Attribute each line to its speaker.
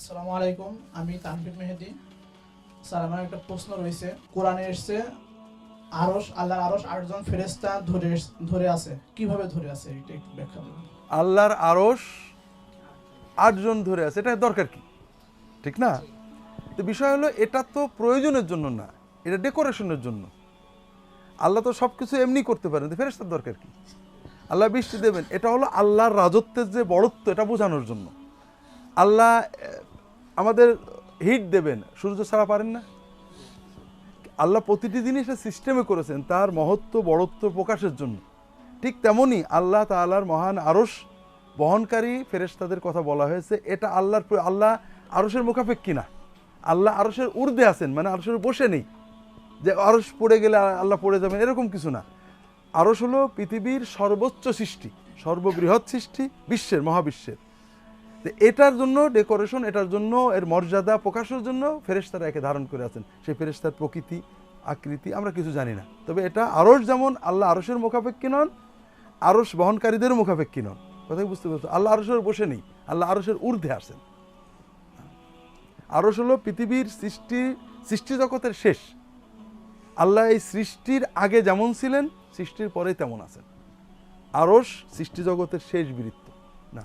Speaker 1: আসসালামু আলাইকুম, আমি তানভীর মেহেদি। স্যার, আমার একটা প্রশ্ন রয়েছে। কোরআনে এসছে আল্লাহর আরশ 8জন ফেরেশতা ধরে আছে, কিভাবে ধরে আছে এটা একটু ব্যাখ্যা করুন।
Speaker 2: আল্লাহর আরশ 8জন ধরে আছে, এটা দরকার কি? ঠিক না? তো বিষয় হলো, এটা তো প্রয়োজনের জন্য না, এটা ডেকোরেশনের জন্য। আল্লাহ তো সব কিছু এমনি করতে পারেন, তো ফেরেশতার দরকার কি? আল্লাহ বৃষ্টি দেবেন, এটা হলো আল্লাহর রাজত্বের যে বড়ত্ব, এটা বোঝানোর জন্য। আল্লাহ আমাদের হিট দেবেন, সূর্য ছাড়া পারেন না। আল্লাহ প্রতিটি জিনিসের সিস্টেমে করেছেন তার মহত্ব বড়ত্ব প্রকাশের জন্য। ঠিক তেমনি আল্লাহ তাআলার মহান আরশ বহনকারী ফেরেশতাদের কথা বলা হয়েছে। এটা আল্লাহ আরশের মুখাপেক্ষী না। আল্লাহ আরশের ঊর্ধ্বে আছেন, মানে আরশের বসে নেই যে আরশ পড়ে গেলে আল্লাহ পড়ে যাবেন, এরকম কিছু না। আরশ হলো পৃথিবীর সর্বোচ্চ সৃষ্টি, সর্ববৃহৎ সৃষ্টি, বিশ্বের মহাবিশ্বের। এটার জন্য ডেকোরেশন, এটার জন্য এর মর্যাদা প্রকাশের জন্য ফেরেশতারা একে ধারণ করে আছেন। সেই ফেরেশতার প্রকৃতি আকৃতি আমরা কিছু জানি না, তবে এটা আরশ যেমন আল্লাহ আরশের মুখাপেক্ষী নন, আরশ বহনকারীদের মুখাপেক্ষী নন। কথা বুঝতে পারছো? আল্লাহ আরশের বসে নেই, আল্লাহ আরশের ঊর্ধ্বে আসেন। আরশ হলো পৃথিবীর সৃষ্টি জগতের শেষ। আল্লাহ এই সৃষ্টির আগে যেমন ছিলেন, সৃষ্টির পরেই তেমন আছেন। আরশ সৃষ্টি জগতের শেষ বৃত্ত না।